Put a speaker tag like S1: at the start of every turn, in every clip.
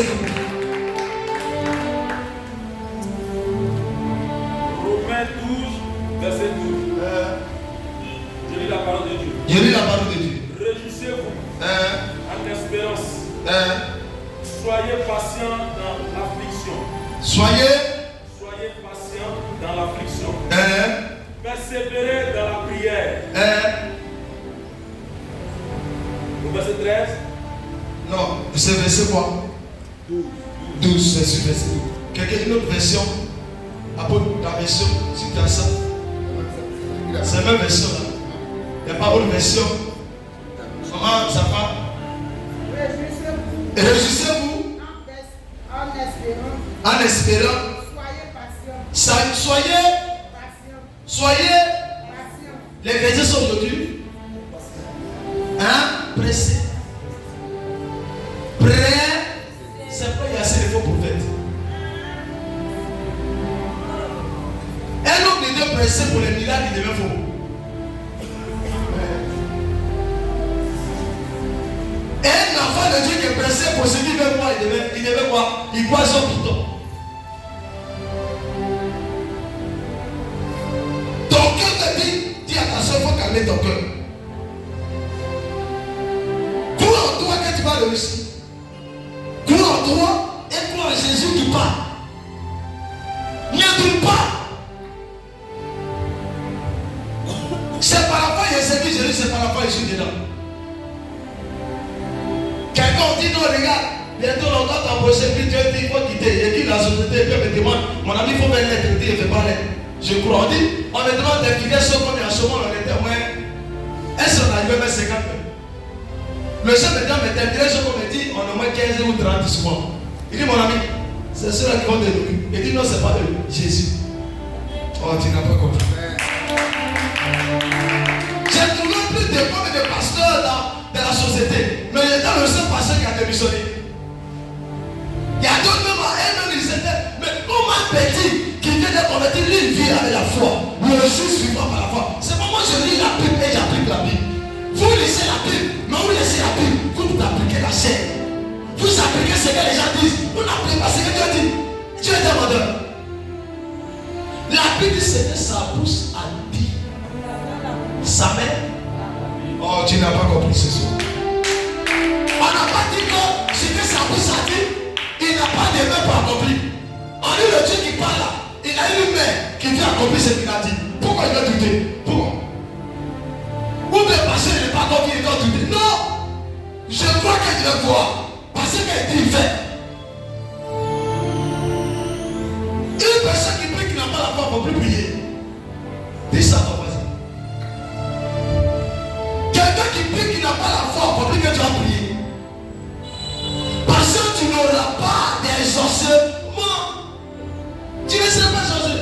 S1: verset que vous.
S2: Romains 12, verset 12. Je lis la parole de Dieu.
S1: Je lis la parole de Dieu.
S2: Réjouissez-vous en espérance. Soyez patients dans l'affliction.
S1: Soyez
S2: patients dans l'affliction. Persévérez dans la prière. Au verset 13.
S1: Non, c'est verset quoi? 12, c'est sur verset 12. Quelqu'un, une autre version? Apôtre, la version, si tu as ça. C'est la même version là. Il n'y a pas autre version. Comment ça va? Réjouissez-vous en espérant. Soyez. Les versets sont aujourd'hui. Pressés. Prêt. C'est pas il y a assez de faux prophètes. Un homme était pressé pour les miracles, il devait faux. Un enfant de Dieu qui est pressé pour ce qu'il veut voir, il devait quoi? Il boit son piton. Ton cœur te dit, dis attention, il faut calmer ton cœur. Crois en toi que tu vas réussir. Crois en toi et crois en Jésus qui parle. Ne doute pas. C'est par la foi qu'il a servi Jésus, c'est par la foi qu'il est dedans. Quelqu'un dit non, regarde, bientôt on doit t'embaucher, puis Dieu dit il faut quitter. Il dit la société, puis on me demande, mon ami, il faut faire lettre, il dit, il ne fait pas lettre. Je crois, on dit, on me demande de quitter ce qu'on est en ce moment, on était moins. Est-ce qu'on arrive même à 50 heures? Le chef de temps me terminé ce qu'on me dit, on a moins 15 ou 30 souvent. Il dit, mon ami, c'est ceux-là qui vont te nourrir. Il dit, non, c'est pas eux, Jésus. Oh, tu n'as pas compris. J'ai trouvé plus de femmes et de pasteurs dans la société. Mais il y a le seul pasteur qui a démissionné. Il y a d'autres même à un ils étaient. Mais comment un petit qui vient de convertir, lui, il vit avec la foi. Le juge suivant par la foi. C'est pas moi, je lis la Bible et j'applique la Bible. Vous lisez la Bible, mais vous laissez la Bible. Vous appliquez la chair. Vous appliquez ce que les gens disent. Vous n'appliquez pas ce que Dieu dit. Dieu est demandeur. La Bible dit c'est que ça pousse à dire. Sa mère. Oh, tu n'as pas compris ce soir. On n'a pas dit que ce que ça pousse à dire, il n'a pas de main pour accomplir. On dit le Dieu qui parle là, il a une main qui vient accomplir ce qu'il a dit. Pourquoi il va douter? Pourquoi? Ou bien parce qu'il n'est pas accompli, il doit douter. Non! Je crois qu'il doit voir. Parce qu'il dit, il fait. Une personne qui prie qui n'a pas la foi pour plus prier. Dis ça à ton voisin. Quelqu'un qui prie qui n'a pas la foi pour plus que tu vas prier. Parce que tu n'auras pas d'exaucement. Tu ne seras pas exaucé.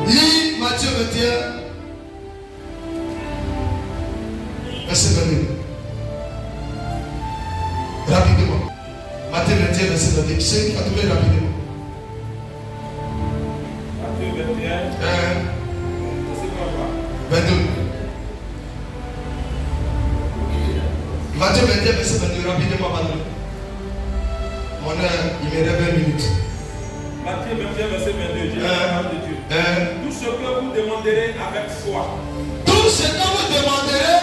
S1: Lis Matthieu 21. Verset 22. Rapidement. Matthieu 21, verset 22. Ceux qui ont trouvé rapidement.
S2: Matthieu 21.
S1: 22. Matthieu 21, verset 22. Rapidement, madame. Mon heure, il me reste 20 minutes.
S2: Matthieu 21, verset 22. J'ai la parole de Dieu. Tout ce que vous demanderez avec foi.
S1: Tout ce que vous demanderez.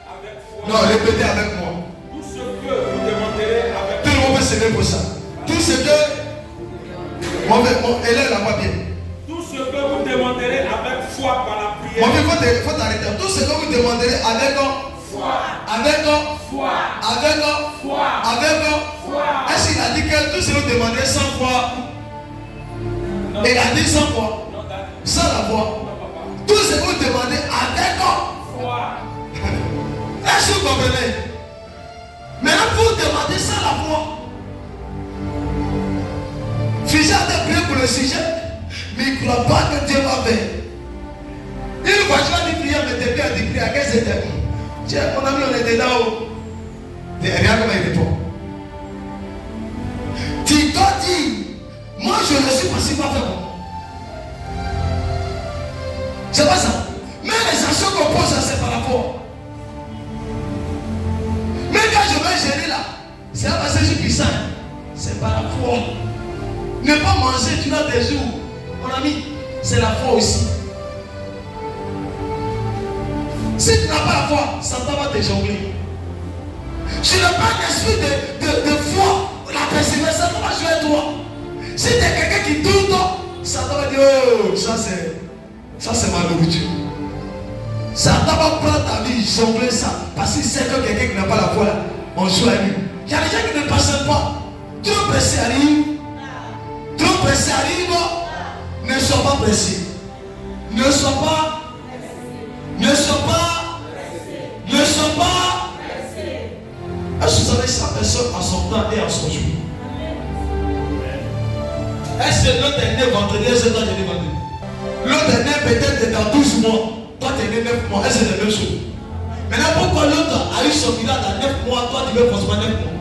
S2: Avec foi.
S1: Non, répétez avec moi.
S2: Tout ce que vous demanderez avec foi.
S1: Tout le monde peut s'aimer pour ça. Tout ce que. Elle est là-bas bien.
S2: Tout ce que vous demanderez avec foi par la prière.
S1: Mon vieux, il faut t'arrêter. Tout ce que vous demanderez avec
S2: foi.
S1: Avec
S2: foi.
S1: Avec
S2: foi.
S1: Avec
S2: foi.
S1: Est-ce qu'il a dit que tout ce que vous demandez sans foi? Il a dit sans foi. Sans la foi. Tout ce que vous demandez avec
S2: foi.
S1: Est-ce que vous comprenez? Maintenant, vous demandez sans la foi. Fischer a prié pour le sujet, mais il ne croit pas que Dieu va faire. Une fois, je vais dire, mais depuis, elle dit, prier, qu'est-ce que c'était? Tiens, mon ami, on était là-haut. Regarde comment il répond. Tu dois dire, moi je ne suis pas si pas fait bon. C'est pas ça. Mais les actions qu'on pose, c'est par rapport. Mais quand je vais gérer puissant. C'est pas la foi. Ne pas manger durant des jours, mon ami, c'est la foi aussi. Si tu n'as pas la foi, Satan va te jongler. Tu n'as pas l'esprit de foi, la persévérance, Satan va jouer à toi. Si tu es quelqu'un qui doute, Satan va dire, oh, ça c'est ma nourriture. Satan va prendre ta vie, jongler ça. Parce qu'il sait que quelqu'un qui n'a pas la foi, là, on joue à lui. Il y a des gens qui ne passent pas. Trop pressé arrive. Trop pressé arrive. Ne sois pas pressé. Ne sois pas. Ne sois pas. Ne sois pas. Est-ce que vous savez chaque personne à son temps et à son jour? Est-ce que l'autre est né vendredi? Est-ce que toi tu es né vendredi? L'autre est né peut-être dans 12 mois. Toi tu es né 9 mois. Est-ce que c'est la même chose? Maintenant pourquoi l'autre a eu son bilan dans 9 mois? Toi tu veux forcément 9 mois.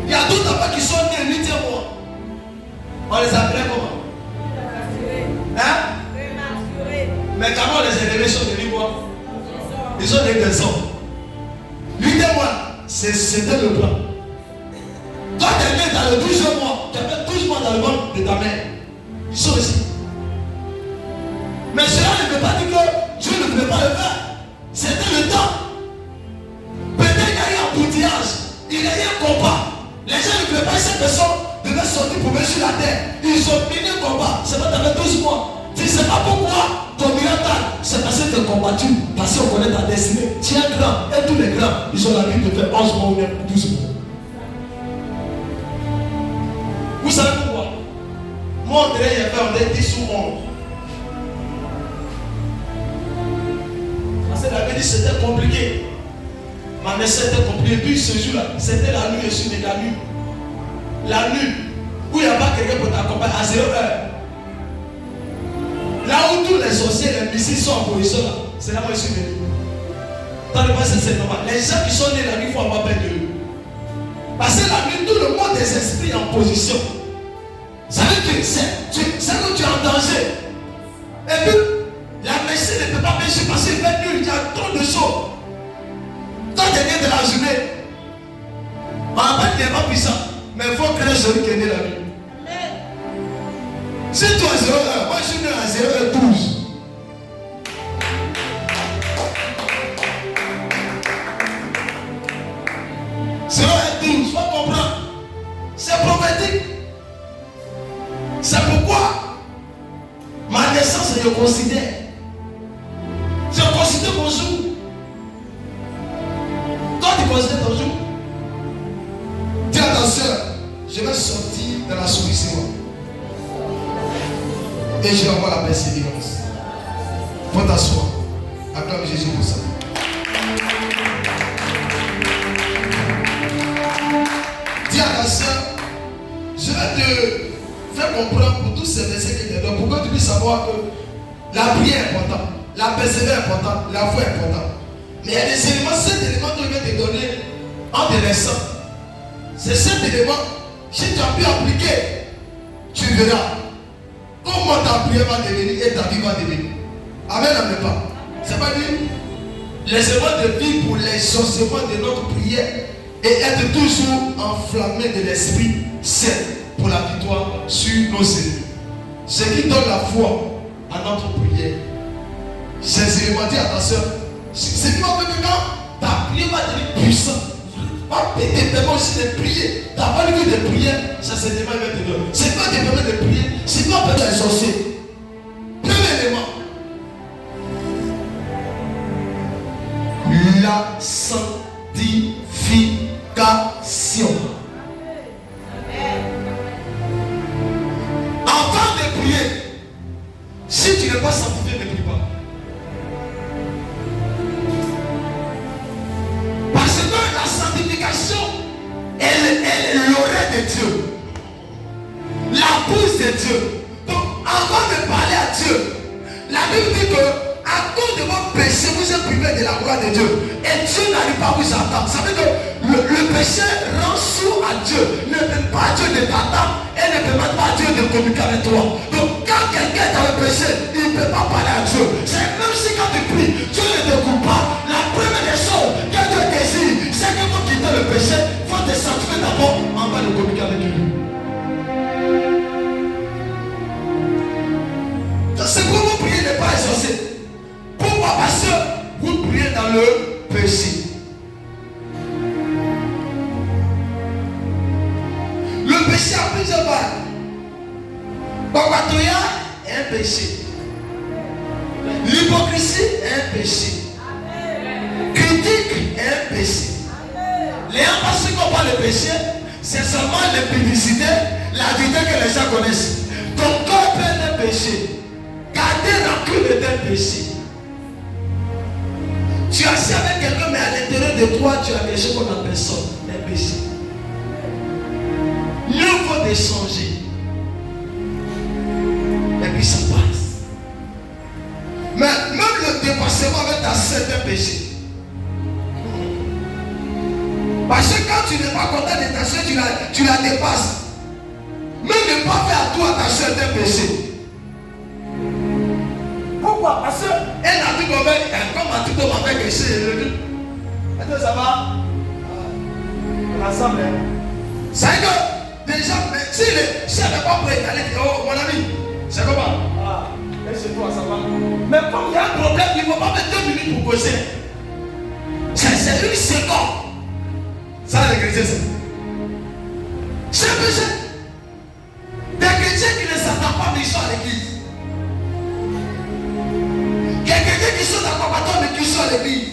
S1: Il y a d'autres enfants qui sont nés 8e mois. On les appelait comment? Hein? Mais comment les élevés sont devenus quoi? Ils sont nés des hommes. 8e mois, c'était le plan. Toi tu es né dans le 12e mois. Tu avais 12 mois dans le ventre de ta mère. Ils sont ici. Mais cela ne veut pas dire que Dieu ne pouvait pas le faire. C'était le temps. Peut-être qu'il y a eu un boutillage. Il y a eu un combat. Les gens ne pouvaient pas, cette personne devait sortir pour venir sur la terre. Ils ont fini le combat. C'est pas t'avais 12 mois. Tu ne sais pas pourquoi ton miracle, c'est parce que tu es combattu. Parce qu'on connaît ta destinée. Tu es grand. Et tous les grands, ils ont l'habitude de faire 11 mois ou même 12 mois. Vous savez pourquoi? Moi, on dirait on est 10 ou 11. Parce que la vie c'était compliqué. Ma naissance était compliquée. Puis ce jour-là, c'était la nuit, je suis né la nuit. La nuit, où il n'y a pas quelqu'un pour t'accompagner à 0 heure. Là où tous les sorciers, les missiles sont en position là, c'est là où je suis venu. Dans le passé, c'est normal. Les gens qui sont nés la nuit, il faut avoir peur d'eux. Parce que la nuit, tout le monde des esprits en position. Ça veut dire que tu es en danger. Et puis, la médecine ne peut pas pécher parce qu'il fait nuit, il y a trop de choses. Toi, tu es né de la journée. On appelle qu'il n'est pas puissant. Mais il faut créer celui qui est né la nuit. Si toi 0h, moi je suis né à 0h12. Il faut comprendre. C'est prophétique. C'est pourquoi ma naissance, je considère. Je considère mon jour. Toi, tu considères ton jour. Dis attention, je vais sortir de la soumission. Et je vais avoir la persévérance. Faut t'asseoir. Acclame Jésus pour ça. Dis à ta soeur, je vais te faire comprendre pour tous ces versets qui te donnent, pour que tu puisses savoir que la prière est importante, la persévérance est importante, la foi est importante. Mais il y a des éléments, cet élément que je vais te donner en te laissant. C'est cet élément, si tu as pu appliquer, tu verras comment ta prière va devenir et ta vie va devenir. Amen, amen pas. C'est pas dit. Les éléments de vie pour l'exaucement de notre prière et être toujours enflammé de l'Esprit Saint pour la victoire sur nos ennemis. Ce qui donne la foi à notre prière. Ces éléments, dis à ta soeur, ce qui va faire que quand ta prière va devenir puissante, va péter tellement aussi de prier. Tu n'as pas vu de prière, ça c'est élément va te donner. C'est quoi qui permet de prier? C'est quoi peut exaucer? Premier élément. La sanctification. Avant de prier, si tu n'es pas sanctifié, ne prie pas. Parce que la sanctification, elle est l'oreille de Dieu, la bouche de Dieu. Donc, avant de parler à Dieu, la Bible dit que à cause de vos péchés, vous êtes privés de la gloire de Dieu. Et Dieu n'arrive pas à vous attendre. Ça veut dire que le péché rend sourd à Dieu. Ne permet pas à Dieu de t'attendre et ne permet pas à Dieu de communiquer avec toi. Donc quand quelqu'un est dans le péché, il ne peut pas parler à Dieu. C'est même si quand tu pries, Dieu ne te coupe pas. La première des choses que Dieu désire, péché, il faut te sanctifier d'abord avant de communiquer avec lui. C'est pour vous prier n'est pas exaucé. Pourquoi? Parce que vous priez dans le péché. Le péché a plusieurs parts. Babatoya est un péché. L'hypocrisie est un péché. Critique est un péché. Les empêchés qu'on parle de péché, c'est seulement l'impudicité, la vérité que les gens connaissent. Ton corps peut être un péché. Garder rancune est un péché. Tu as assis avec quelqu'un, mais à l'intérieur de toi, tu as quelque chose qu'on appelle ça un péché. Mieux vaut d'échanger. Et puis ça passe. Mais même le dépassement avec ta sœur est un péché. Parce que quand tu n'es pas content de ta soeur, tu la dépasses. Même ne pas faire à toi ta soeur est un péché. Pourquoi? Parce qu'elle a dit comme tout m'a fait péché. Est-ce que ça va? On ensemble. C'est que déjà, si elle n'est pas prête, elle dit, oh mon ami, c'est comment? Ah, et c'est toi, ça va. Mais comme il y a un problème, il ne faut pas mettre 2 minutes pour causer. C'est 1 seconde. Ça, les chrétiens, c'est un péché. Des chrétiens qui ne s'attendent pas, mais ils sont à l'église. Il y a quelqu'un qui sont dans combattant, mais qui sont à l'église.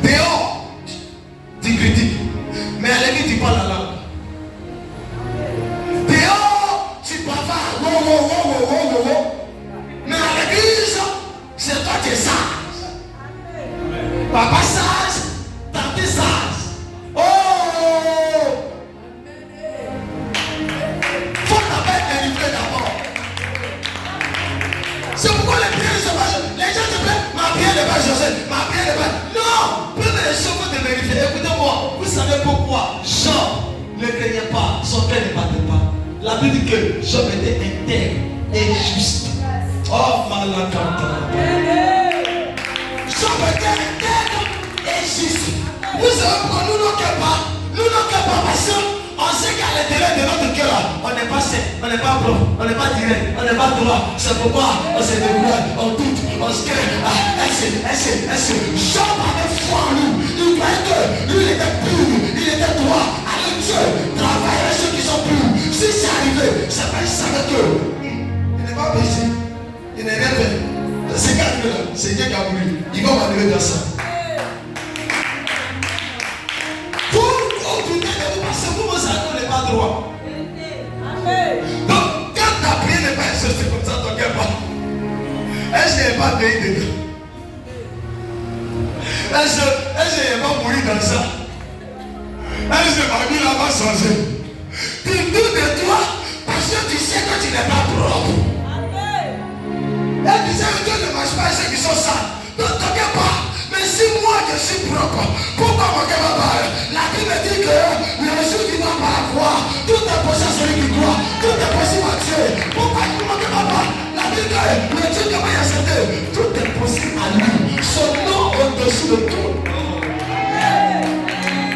S1: Dehors, tu critiques. Mais à l'église, tu parles la langue. Dehors, tu bavardes. Mais à l'église, c'est toi qui es sage. Papa sage, tante sage. Oh! Faut d'abord être délivré d'abord. C'est pourquoi les prières se passent. Les gens se plaignent, ma prière n'est pas José, ma prière n'est pas. Non! Prenez les choses de vérifier. Écoutez-moi, vous savez pourquoi Job ne craignait pas, son cœur ne battait pas. La Bible dit que Job était intègre et juste. Oh, malakanta. Job était intègre et juste. Vous savez pourquoi nous n'en sommes pas? Nous n'en sommes pas parce qu'on sait qu'à l'intérieur de notre cœur, on n'est pas sain, on n'est pas propre, on n'est pas direct, on n'est pas droit. C'est pourquoi on se décourage, on doute, on se crée. Job avait foi en nous. Il croyait que lui il était pur, il était droit. Avec Dieu, travaille avec ceux qui sont purs. Si c'est arrivé, c'est parce qu'il savait que il n'est pas péché, il n'est rien fait. C'est qu'à Dieu là, c'est Dieu qui a voulu. Il va m'arriver dans ça. Vous me savez qu'on n'est pas droit. Donc, quand ta prière n'est pas exaucée, c'est comme ça, ton cœur pas. Est-ce qu'il n'est pas payé dedans? Est-ce qu'il n'est pas mourir dans ça? Est-ce que ma vie là va changer? Tu doutes de toi parce que tu sais que tu n'es pas propre. Et tu sais que Dieu ne marche pas avec ceux qui sont sales. Donc, t'inquiète pas. Mais si moi je suis propre, pourquoi mon cœur va parler? La Bible dit que le jour qui va par la croix, tout est possible à celui qui croit, tout est possible à Dieu. Pourquoi mon cœur va parler? La Bible dit que le Dieu qui va y accepter, tout est possible à lui. Son nom au-dessus de tout.